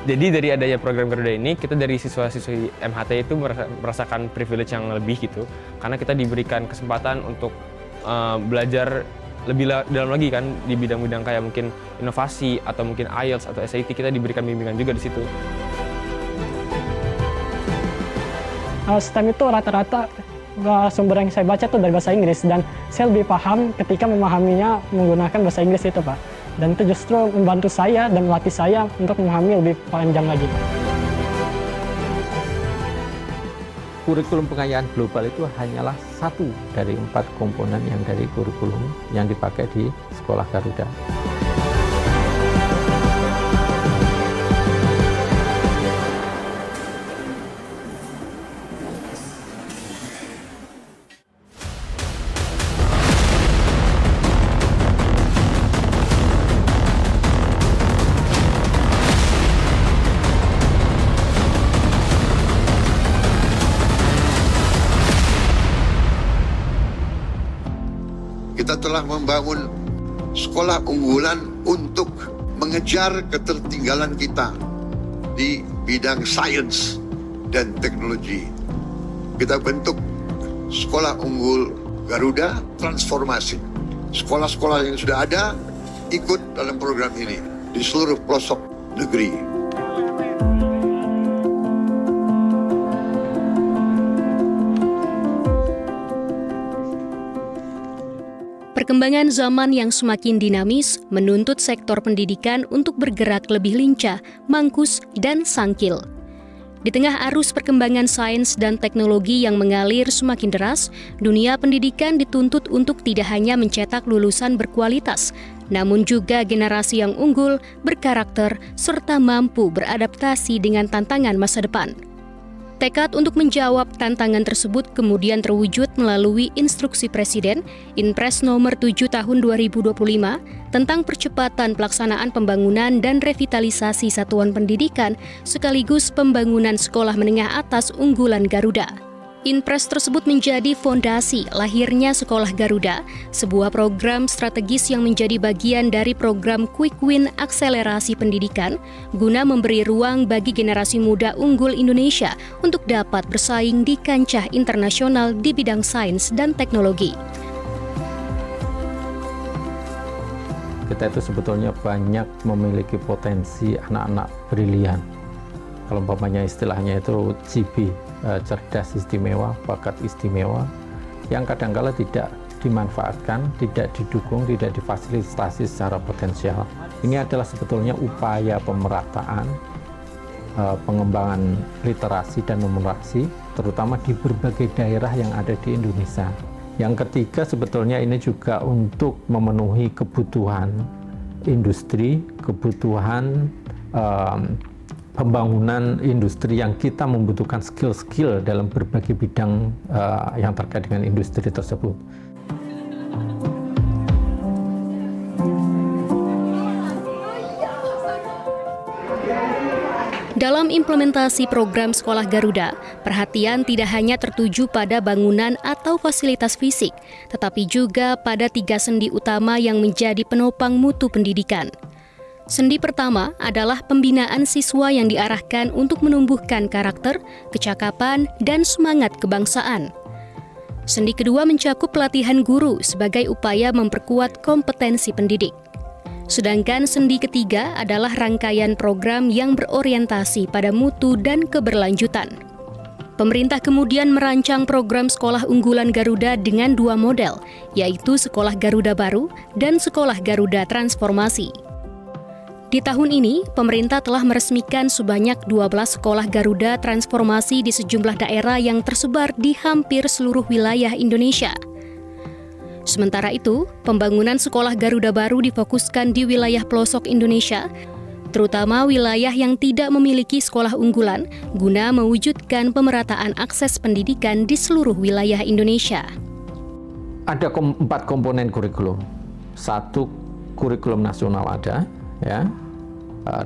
Jadi dari adanya program Garuda ini, kita dari siswa-siswi MHT itu merasakan privilege yang lebih gitu, karena kita diberikan kesempatan untuk belajar lebih dalam lagi kan di bidang-bidang kayak mungkin inovasi atau mungkin IELTS atau SAT, kita diberikan bimbingan juga di situ. STEM itu rata-rata sumber yang saya baca tuh dari bahasa Inggris, dan saya lebih paham ketika memahaminya menggunakan bahasa Inggris itu, Pak. Dan itu justru membantu saya dan melatih saya untuk memahami lebih panjang lagi. Kurikulum pengayaan global itu hanyalah satu dari 4 komponen yang dari kurikulum yang dipakai di Sekolah Garuda. Kita telah membangun sekolah unggulan untuk mengejar ketertinggalan kita di bidang sains dan teknologi. Kita bentuk sekolah unggul Garuda transformasi. Sekolah-sekolah yang sudah ada ikut dalam program ini di seluruh pelosok negeri. Perkembangan zaman yang semakin dinamis menuntut sektor pendidikan untuk bergerak lebih lincah, mangkus, dan sangkil. Di tengah arus perkembangan sains dan teknologi yang mengalir semakin deras, dunia pendidikan dituntut untuk tidak hanya mencetak lulusan berkualitas, namun juga generasi yang unggul, berkarakter, serta mampu beradaptasi dengan tantangan masa depan. Tekad untuk menjawab tantangan tersebut kemudian terwujud melalui instruksi Presiden Inpres nomor 7 tahun 2025 tentang percepatan pelaksanaan pembangunan dan revitalisasi satuan pendidikan sekaligus pembangunan sekolah menengah atas unggulan Garuda. Inpres tersebut menjadi fondasi lahirnya Sekolah Garuda, sebuah program strategis yang menjadi bagian dari program Quick Win Akselerasi Pendidikan, guna memberi ruang bagi generasi muda unggul Indonesia untuk dapat bersaing di kancah internasional di bidang sains dan teknologi. Kita itu sebetulnya banyak memiliki potensi anak-anak brilian. Kalau umpamanya istilahnya itu GB, cerdas istimewa, bakat istimewa, yang kadangkala tidak dimanfaatkan, tidak didukung, tidak difasilitasi secara potensial. Ini adalah sebetulnya upaya pemerataan, pengembangan literasi dan numerasi, terutama di berbagai daerah yang ada di Indonesia. Yang ketiga sebetulnya ini juga untuk memenuhi kebutuhan industri, kebutuhan pembangunan industri yang kita membutuhkan skill-skill dalam berbagai bidang yang terkait dengan industri tersebut. Dalam implementasi program Sekolah Garuda, perhatian tidak hanya tertuju pada bangunan atau fasilitas fisik, tetapi juga pada 3 sendi utama yang menjadi penopang mutu pendidikan. Sendi pertama adalah pembinaan siswa yang diarahkan untuk menumbuhkan karakter, kecakapan, dan semangat kebangsaan. Sendi kedua mencakup pelatihan guru sebagai upaya memperkuat kompetensi pendidik. Sedangkan sendi ketiga adalah rangkaian program yang berorientasi pada mutu dan keberlanjutan. Pemerintah kemudian merancang program Sekolah Unggulan Garuda dengan 2 model, yaitu Sekolah Garuda Baru dan Sekolah Garuda Transformasi. Di tahun ini, pemerintah telah meresmikan sebanyak 12 sekolah Garuda Transformasi di sejumlah daerah yang tersebar di hampir seluruh wilayah Indonesia. Sementara itu, pembangunan sekolah Garuda Baru difokuskan di wilayah pelosok Indonesia, terutama wilayah yang tidak memiliki sekolah unggulan, guna mewujudkan pemerataan akses pendidikan di seluruh wilayah Indonesia. Ada 4 komponen kurikulum. 1, kurikulum nasional ada, ya,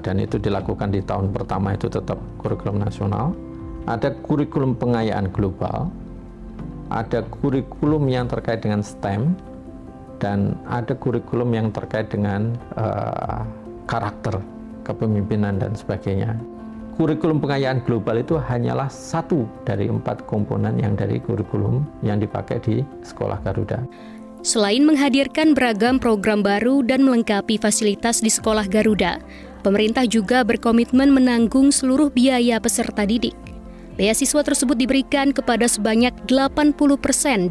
dan itu dilakukan di tahun pertama itu tetap kurikulum nasional. Ada kurikulum pengayaan global, ada kurikulum yang terkait dengan STEM, dan ada kurikulum yang terkait dengan karakter, kepemimpinan, dan sebagainya. kurikulum pengayaan global itu hanyalah satu dari 4 komponen yang dari kurikulum yang dipakai di Sekolah Garuda. Selain menghadirkan beragam program baru dan melengkapi fasilitas di Sekolah Garuda, pemerintah juga berkomitmen menanggung seluruh biaya peserta didik. Beasiswa tersebut diberikan kepada sebanyak 80%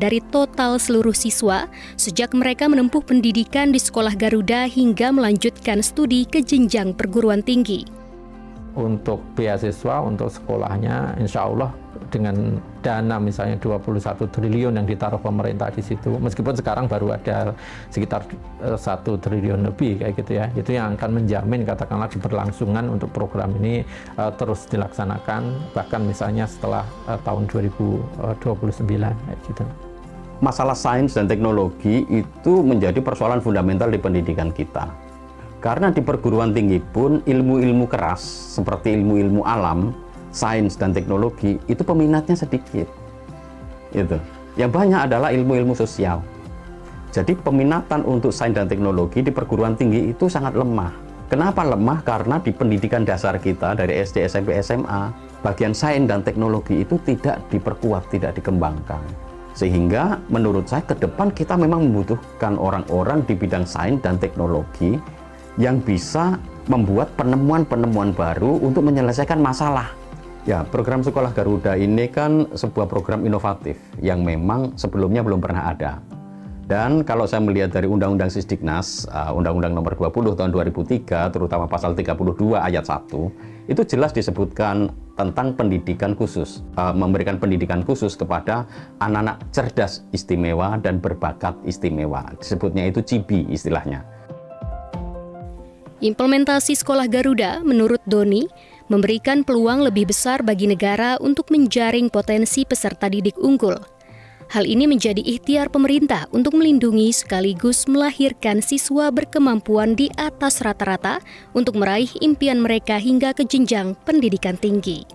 dari total seluruh siswa sejak mereka menempuh pendidikan di Sekolah Garuda hingga melanjutkan studi ke jenjang perguruan tinggi. Untuk beasiswa, untuk sekolahnya, insya Allah dengan dana misalnya 21 triliun yang ditaruh pemerintah di situ, meskipun sekarang baru ada sekitar 1 triliun lebih kayak gitu ya, itu yang akan menjamin katakanlah keberlangsungan untuk program ini terus dilaksanakan, bahkan misalnya setelah tahun 2029 kayak gitu. Masalah sains dan teknologi itu menjadi persoalan fundamental di pendidikan kita. Karena di perguruan tinggi pun ilmu-ilmu keras seperti ilmu-ilmu alam, sains dan teknologi itu peminatnya sedikit. Itu. Yang banyak adalah ilmu-ilmu sosial. Jadi peminatan untuk sains dan teknologi di perguruan tinggi itu sangat lemah. Kenapa lemah? Karena di pendidikan dasar kita dari SD, SMP, SMA, bagian sains dan teknologi itu tidak diperkuat, tidak dikembangkan. Sehingga menurut saya ke depan kita memang membutuhkan orang-orang di bidang sains dan teknologi yang bisa membuat penemuan-penemuan baru untuk menyelesaikan masalah. Ya, program Sekolah Garuda ini kan sebuah program inovatif yang memang sebelumnya belum pernah ada. Dan kalau saya melihat dari Undang-Undang Sisdiknas, Undang-Undang Nomor 20 Tahun 2003, terutama Pasal 32 Ayat 1, itu jelas disebutkan tentang pendidikan khusus, memberikan pendidikan khusus kepada anak-anak cerdas istimewa dan berbakat istimewa. Disebutnya itu CIBI istilahnya. Implementasi Sekolah Garuda, menurut Doni, memberikan peluang lebih besar bagi negara untuk menjaring potensi peserta didik unggul. Hal ini menjadi ikhtiar pemerintah untuk melindungi sekaligus melahirkan siswa berkemampuan di atas rata-rata untuk meraih impian mereka hingga ke jenjang pendidikan tinggi.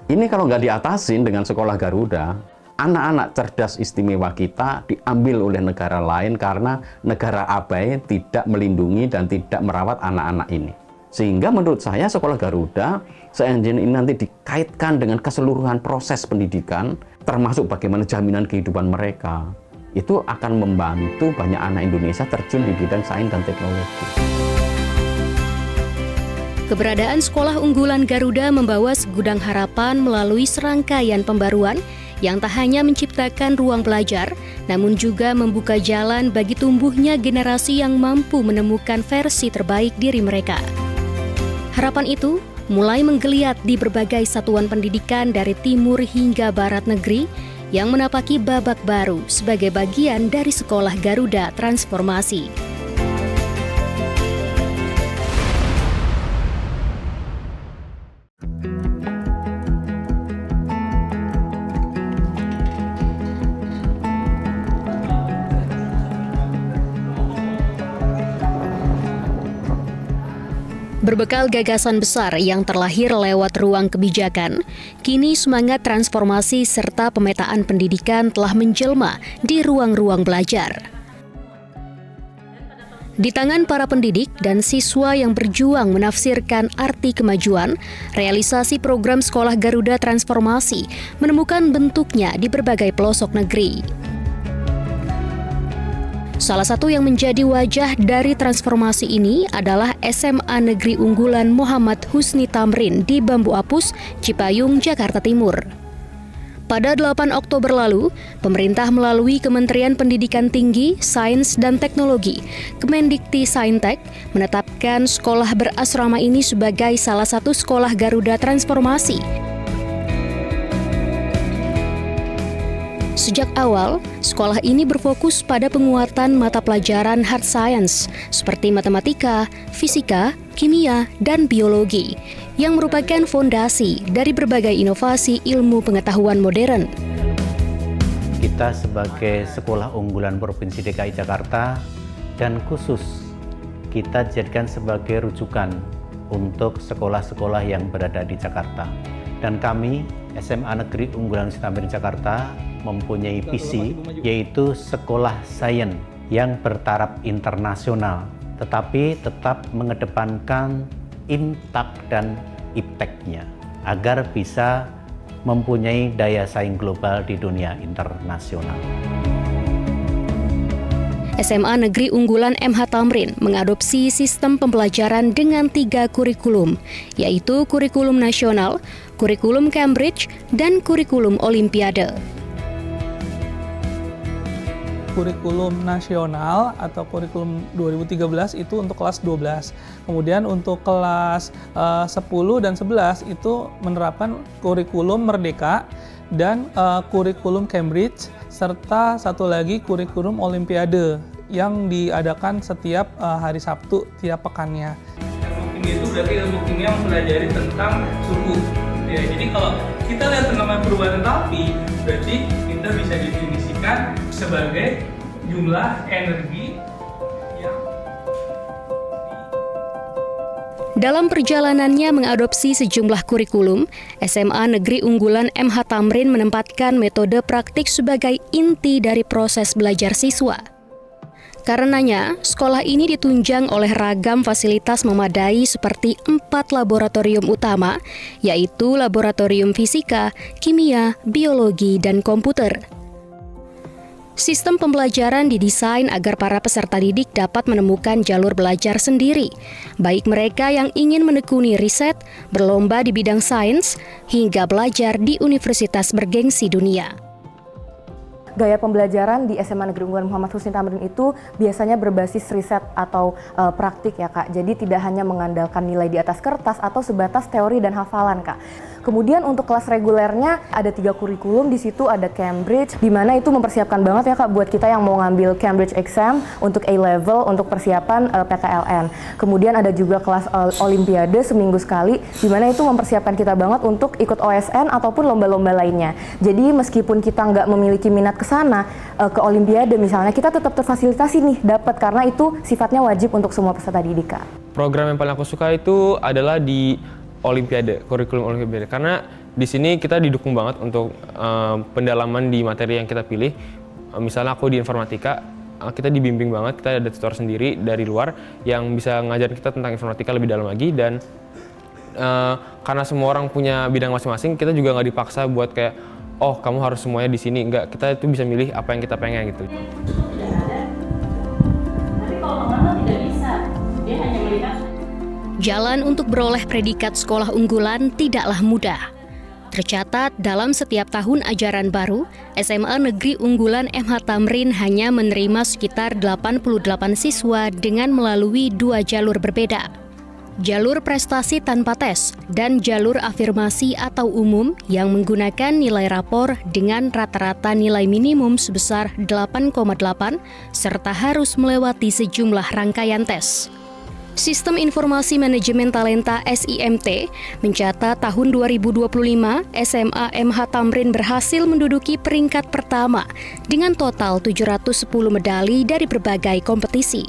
Ini kalau nggak diatasin dengan Sekolah Garuda, anak-anak cerdas istimewa kita diambil oleh negara lain karena negara abai tidak melindungi dan tidak merawat anak-anak ini. Sehingga menurut saya Sekolah Garuda seandainya ini nanti dikaitkan dengan keseluruhan proses pendidikan, termasuk bagaimana jaminan kehidupan mereka, itu akan membantu banyak anak Indonesia terjun di bidang sains dan teknologi. Keberadaan Sekolah Unggulan Garuda membawa segudang harapan melalui serangkaian pembaruan yang tak hanya menciptakan ruang belajar, namun juga membuka jalan bagi tumbuhnya generasi yang mampu menemukan versi terbaik diri mereka. Harapan itu mulai menggeliat di berbagai satuan pendidikan dari timur hingga barat negeri yang menapaki babak baru sebagai bagian dari Sekolah Garuda Transformasi. Berbekal gagasan besar yang terlahir lewat ruang kebijakan, kini semangat transformasi serta pemetaan pendidikan telah menjelma di ruang-ruang belajar. Di tangan para pendidik dan siswa yang berjuang menafsirkan arti kemajuan, realisasi program Sekolah Garuda Transformasi menemukan bentuknya di berbagai pelosok negeri. Salah satu yang menjadi wajah dari transformasi ini adalah SMA Negeri Unggulan Muhammad Husni Tamrin di Bambu Apus, Cipayung, Jakarta Timur. Pada 8 Oktober lalu, pemerintah melalui Kementerian Pendidikan Tinggi, Sains dan Teknologi, Kemendikti Saintek, menetapkan sekolah berasrama ini sebagai salah satu sekolah Garuda Transformasi. Sejak awal, sekolah ini berfokus pada penguatan mata pelajaran hard science seperti matematika, fisika, kimia, dan biologi yang merupakan fondasi dari berbagai inovasi ilmu pengetahuan modern. Kita sebagai Sekolah Unggulan Provinsi DKI Jakarta dan khusus kita jadikan sebagai rujukan untuk sekolah-sekolah yang berada di Jakarta. Dan kami, SMA Negeri Unggulan Husni Tamrin Jakarta, mempunyai visi yaitu sekolah sains yang bertaraf internasional, tetapi tetap mengedepankan intak dan ipteknya. agar bisa mempunyai daya saing global di dunia internasional. SMA Negeri Unggulan MH Tamrin mengadopsi sistem pembelajaran dengan 3 kurikulum, yaitu kurikulum nasional, kurikulum Cambridge, dan kurikulum Olimpiade. Kurikulum nasional atau kurikulum 2013 itu untuk kelas 12. Kemudian untuk kelas 10 dan 11 itu menerapkan kurikulum Merdeka dan kurikulum Cambridge, serta satu lagi kurikulum Olimpiade yang diadakan setiap hari Sabtu tiap pekannya. Ilmu kimia itu berarti ilmu kimia yang mempelajari tentang suhu. Ya, jadi kalau kita lihat tentang perubahan entalpi, berarti kita bisa definisikan sebagai jumlah energi yang Dalam perjalanannya mengadopsi sejumlah kurikulum, SMA Negeri Unggulan MH Tamrin menempatkan metode praktik sebagai inti dari proses belajar siswa. Karenanya, sekolah ini ditunjang oleh ragam fasilitas memadai seperti 4 laboratorium utama, yaitu laboratorium fisika, kimia, biologi, dan komputer. Sistem pembelajaran didesain agar para peserta didik dapat menemukan jalur belajar sendiri, baik mereka yang ingin menekuni riset, berlomba di bidang sains, hingga belajar di universitas bergengsi dunia. Gaya pembelajaran di SMA Negeri Unggulan Muhammad Husni Tamrin itu biasanya berbasis riset atau praktik ya Kak. Jadi tidak hanya mengandalkan nilai di atas kertas atau sebatas teori dan hafalan Kak. Kemudian untuk kelas regulernya ada 3 kurikulum, di situ ada Cambridge, di mana itu mempersiapkan banget ya Kak buat kita yang mau ngambil Cambridge exam untuk A-level untuk persiapan PTLN. Kemudian ada juga kelas Olimpiade seminggu sekali, di mana itu mempersiapkan kita banget untuk ikut OSN ataupun lomba-lomba lainnya. Jadi meskipun kita nggak memiliki minat ke sana, ke Olimpiade misalnya, kita tetap terfasilitasi nih dapat, karena itu sifatnya wajib untuk semua peserta didik Kak. Program yang paling aku suka itu adalah di Olimpiade, kurikulum Olimpiade, karena di sini kita didukung banget untuk pendalaman di materi yang kita pilih. Misalnya aku di informatika, kita dibimbing banget, kita ada tutor sendiri dari luar yang bisa ngajarin kita tentang informatika lebih dalam lagi, dan karena semua orang punya bidang masing-masing, kita juga nggak dipaksa buat kayak, oh kamu harus semuanya di sini, enggak, kita itu bisa milih apa yang kita pengen gitu. Tapi kalau teman-teman tidak bisa, dia hanya melihat. Jalan untuk beroleh predikat sekolah unggulan tidaklah mudah. Tercatat dalam setiap tahun ajaran baru, SMA Negeri Unggulan MH Tamrin hanya menerima sekitar 88 siswa dengan melalui 2 jalur berbeda. Jalur prestasi tanpa tes dan jalur afirmasi atau umum yang menggunakan nilai rapor dengan rata-rata nilai minimum sebesar 8,8 serta harus melewati sejumlah rangkaian tes. Sistem Informasi Manajemen Talenta SIMT mencatat tahun 2025 SMA MH Tamrin berhasil menduduki peringkat pertama dengan total 710 medali dari berbagai kompetisi.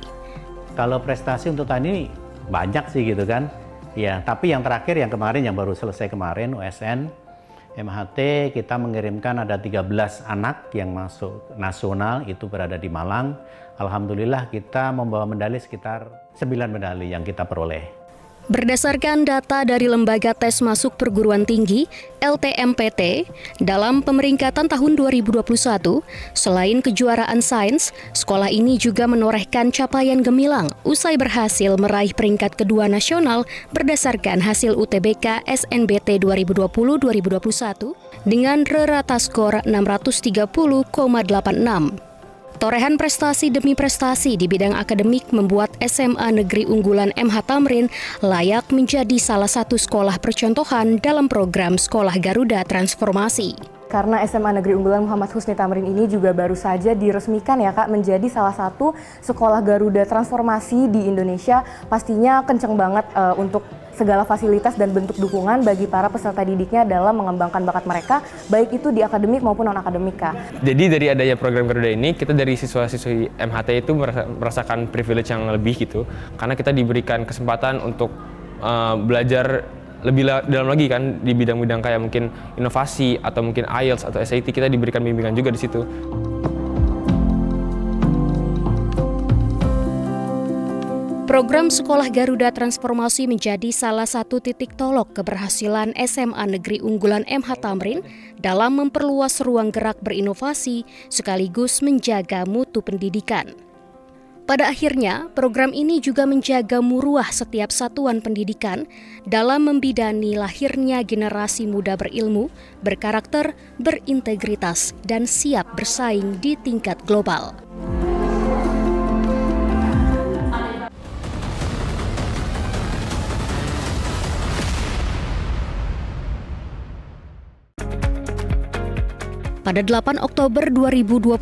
Kalau prestasi untuk tahun ini banyak sih gitu kan. Ya, tapi yang terakhir yang kemarin yang baru selesai kemarin OSN MHT, kita mengirimkan ada 13 anak yang masuk nasional, itu berada di Malang. Alhamdulillah kita membawa medali sekitar 9 medali yang kita peroleh. Berdasarkan data dari Lembaga Tes Masuk Perguruan Tinggi LTMPT, dalam pemeringkatan tahun 2021, selain kejuaraan sains, sekolah ini juga menorehkan capaian gemilang usai berhasil meraih peringkat kedua nasional berdasarkan hasil UTBK SNBT 2020-2021 dengan rata skor 630,86. Torehan prestasi demi prestasi di bidang akademik membuat SMA Negeri Unggulan MH Tamrin layak menjadi salah satu sekolah percontohan dalam program Sekolah Garuda Transformasi. Karena SMA Negeri Unggulan Muhammad Husni Tamrin ini juga baru saja diresmikan ya Kak, menjadi salah satu sekolah Garuda Transformasi di Indonesia, pastinya kenceng banget untuk segala fasilitas dan bentuk dukungan bagi para peserta didiknya dalam mengembangkan bakat mereka, baik itu di akademik maupun non-akademik Kak. Jadi dari adanya program Garuda ini, kita dari siswa-siswi MHT itu merasakan privilege yang lebih gitu, karena kita diberikan kesempatan untuk belajar lebih dalam lagi kan di bidang-bidang kayak mungkin inovasi atau mungkin IELTS atau SAT, kita diberikan bimbingan juga di situ. Program Sekolah Garuda Transformasi menjadi salah satu titik tolak keberhasilan SMA Negeri Unggulan MH Tamrin dalam memperluas ruang gerak berinovasi sekaligus menjaga mutu pendidikan. Pada akhirnya, program ini juga menjaga muruah setiap satuan pendidikan dalam membidani lahirnya generasi muda berilmu, berkarakter, berintegritas, dan siap bersaing di tingkat global. Pada 8 Oktober 2025,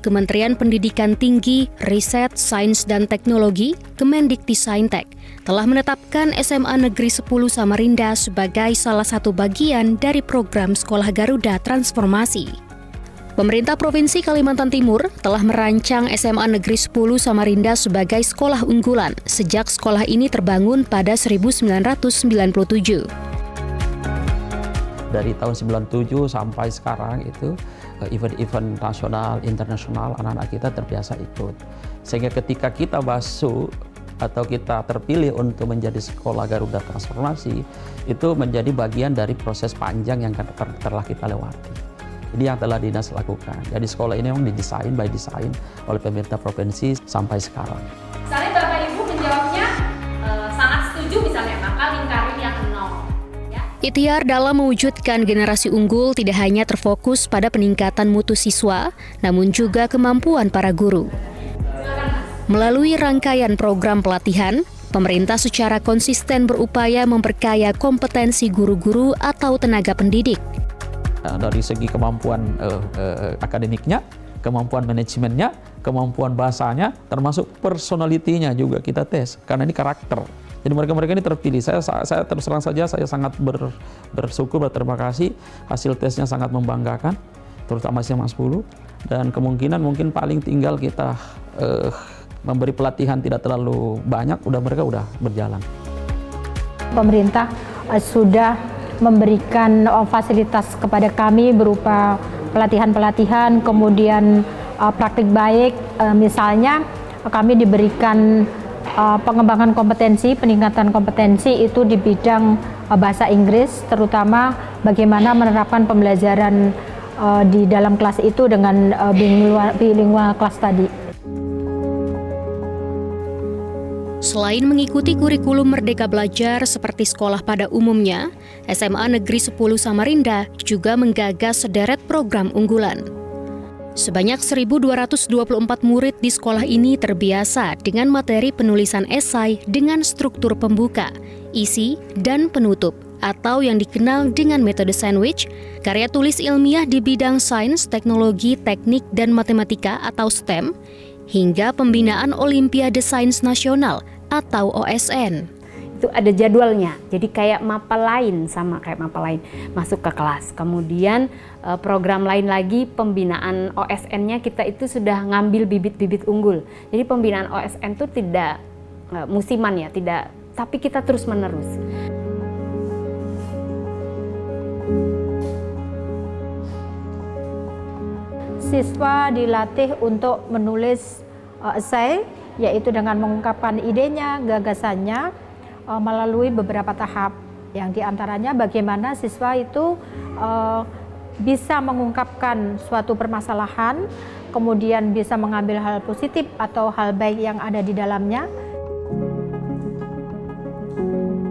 Kementerian Pendidikan Tinggi, Riset, Sains dan Teknologi, Kemendikti-Saintek, telah menetapkan SMA Negeri 10 Samarinda sebagai salah satu bagian dari program Sekolah Garuda Transformasi. Pemerintah Provinsi Kalimantan Timur telah merancang SMA Negeri 10 Samarinda sebagai sekolah unggulan sejak sekolah ini terbangun pada 1997. Dari tahun 97 sampai sekarang itu event-event nasional, internasional, anak-anak kita terbiasa ikut. Sehingga ketika kita masuk atau kita terpilih untuk menjadi sekolah Garuda Transformasi, itu menjadi bagian dari proses panjang yang telah kita lewati. Jadi yang telah dinas lakukan. Jadi sekolah ini memang didesain by design oleh pemerintah provinsi sampai sekarang. Misalnya Bapak Ibu menjawabnya sangat setuju misalnya, maka lingkarin yang 0. Ikhtiar dalam mewujudkan generasi unggul tidak hanya terfokus pada peningkatan mutu siswa, namun juga kemampuan para guru. Melalui rangkaian program pelatihan, pemerintah secara konsisten berupaya memperkaya kompetensi guru-guru atau tenaga pendidik. Dari segi kemampuan akademiknya, kemampuan manajemennya, kemampuan bahasanya, termasuk personalitinya juga kita tes, karena ini karakter. Jadi mereka ini terpilih. Saya terus terang saja, saya sangat bersyukur, berterima kasih. Hasil tesnya sangat membanggakan, terutama SMA 10. Dan kemungkinan mungkin paling tinggal kita memberi pelatihan tidak terlalu banyak, mereka udah berjalan. Pemerintah sudah memberikan fasilitas kepada kami berupa pelatihan-pelatihan, kemudian praktik baik. Misalnya kami diberikan pengembangan kompetensi, peningkatan kompetensi itu di bidang bahasa Inggris, terutama bagaimana menerapkan pembelajaran di dalam kelas itu dengan bilingual kelas tadi. Selain mengikuti kurikulum Merdeka Belajar seperti sekolah pada umumnya, SMA Negeri 10 Samarinda juga menggagas sederet program unggulan. Sebanyak 1.224 murid di sekolah ini terbiasa dengan materi penulisan esai dengan struktur pembuka, isi, dan penutup, atau yang dikenal dengan metode sandwich, karya tulis ilmiah di bidang sains, teknologi, teknik, dan matematika atau STEM, hingga pembinaan Olimpiade Sains Nasional atau OSN. Itu ada jadwalnya, jadi kayak mapel lain, sama kayak mapel lain masuk ke kelas. Kemudian program lain lagi, pembinaan OSN-nya kita itu sudah ngambil bibit-bibit unggul. Jadi pembinaan OSN itu tidak musiman ya, tidak, tapi kita terus menerus. Siswa dilatih untuk menulis esai, yaitu dengan mengungkapkan idenya, gagasannya, melalui beberapa tahap, yang diantaranya bagaimana siswa itu bisa mengungkapkan suatu permasalahan, kemudian bisa mengambil hal positif atau hal baik yang ada di dalamnya.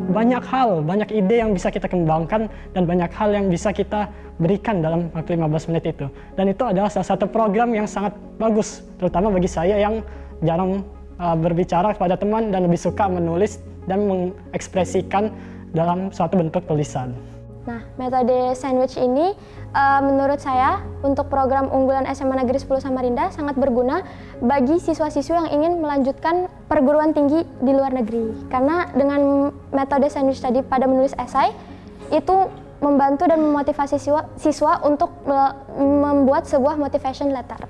Banyak hal, banyak ide yang bisa kita kembangkan dan banyak hal yang bisa kita berikan dalam waktu 15 menit itu. Dan itu adalah salah satu program yang sangat bagus, terutama bagi saya yang jarang berbicara kepada teman dan lebih suka menulis dan mengekspresikan dalam suatu bentuk tulisan. Nah, metode sandwich ini menurut saya untuk program unggulan SMA Negeri 10 Samarinda sangat berguna bagi siswa-siswa yang ingin melanjutkan perguruan tinggi di luar negeri. Karena dengan metode sandwich tadi pada menulis esai, itu membantu dan memotivasi siswa untuk membuat sebuah motivation letter.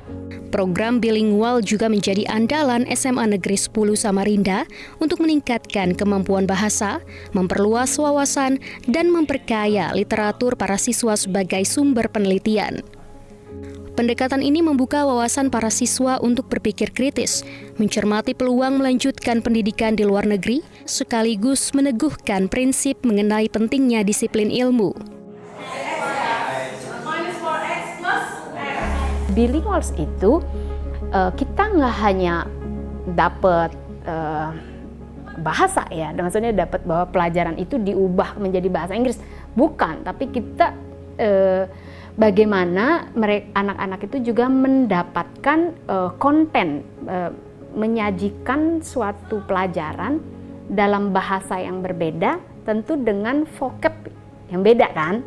Program bilingual juga menjadi andalan SMA Negeri 10 Samarinda untuk meningkatkan kemampuan bahasa, memperluas wawasan, dan memperkaya literatur para siswa sebagai sumber penelitian. Pendekatan ini membuka wawasan para siswa untuk berpikir kritis, mencermati peluang melanjutkan pendidikan di luar negeri, sekaligus meneguhkan prinsip mengenai pentingnya disiplin ilmu. Bilinguals itu kita nggak hanya dapat bahasa ya, maksudnya dapat bahwa pelajaran itu diubah menjadi bahasa Inggris, bukan, tapi kita bagaimana anak-anak itu juga mendapatkan konten, menyajikan suatu pelajaran dalam bahasa yang berbeda, tentu dengan vocab yang beda kan.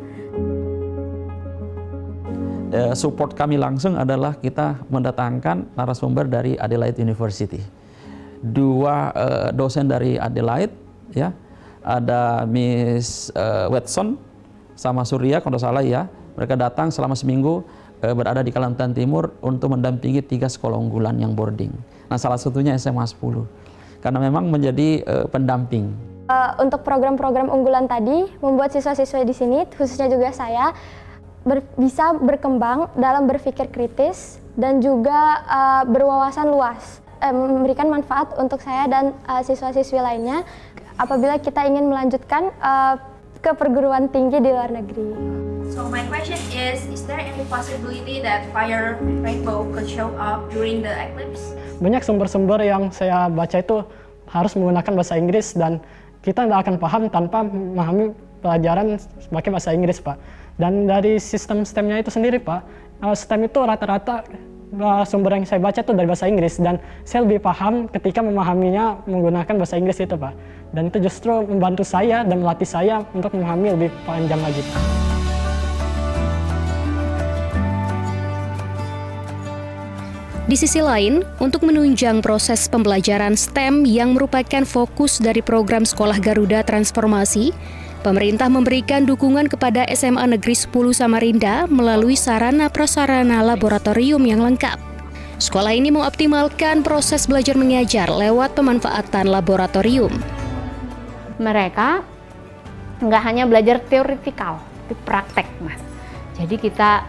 Support kami langsung adalah kita mendatangkan narasumber dari Adelaide University. 2 dosen dari Adelaide, ya, ada Miss Watson sama Surya kalau salah ya. Mereka datang selama seminggu berada di Kalimantan Timur untuk mendampingi 3 sekolah unggulan yang boarding. Nah, salah satunya SMA 10 karena memang menjadi pendamping. Untuk program-program unggulan tadi membuat siswa-siswa di sini, khususnya juga saya, bisa berkembang dalam berpikir kritis dan juga berwawasan luas, memberikan manfaat untuk saya dan siswa-siswi lainnya apabila kita ingin melanjutkan ke perguruan tinggi di luar negeri. So my question is there any possibility that fire rainbow could show up during the eclipse? Banyak sumber-sumber yang saya baca itu harus menggunakan bahasa Inggris dan kita tidak akan paham tanpa memahami pelajaran pakai bahasa Inggris, Pak. Dan dari sistem STEM-nya itu sendiri, Pak, STEM itu rata-rata sumber yang saya baca itu dari bahasa Inggris dan saya lebih paham ketika memahaminya menggunakan bahasa Inggris itu, Pak. Dan itu justru membantu saya dan melatih saya untuk memahami lebih panjang lagi. Di sisi lain, untuk menunjang proses pembelajaran STEM yang merupakan fokus dari program Sekolah Garuda Transformasi, pemerintah memberikan dukungan kepada SMA Negeri 10 Samarinda melalui sarana-prasarana laboratorium yang lengkap. Sekolah ini mengoptimalkan proses belajar mengajar lewat pemanfaatan laboratorium. Mereka nggak hanya belajar teoritikal, tapi praktek, Mas. Jadi kita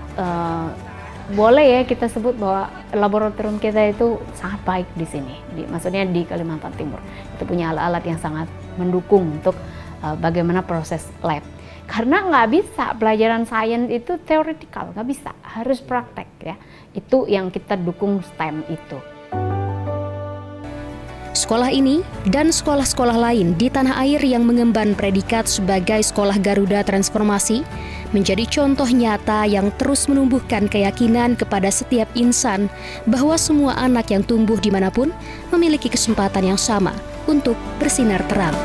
boleh ya kita sebut bahwa laboratorium kita itu sangat baik di sini, maksudnya di Kalimantan Timur. Kita punya alat-alat yang sangat mendukung untuk bagaimana proses lab. Karena nggak bisa pelajaran sains itu teoritikal, nggak bisa, harus praktek ya. Itu yang kita dukung STEM itu. Sekolah ini dan sekolah-sekolah lain di tanah air yang mengemban predikat sebagai Sekolah Garuda Transformasi menjadi contoh nyata yang terus menumbuhkan keyakinan kepada setiap insan bahwa semua anak yang tumbuh dimanapun memiliki kesempatan yang sama untuk bersinar terang.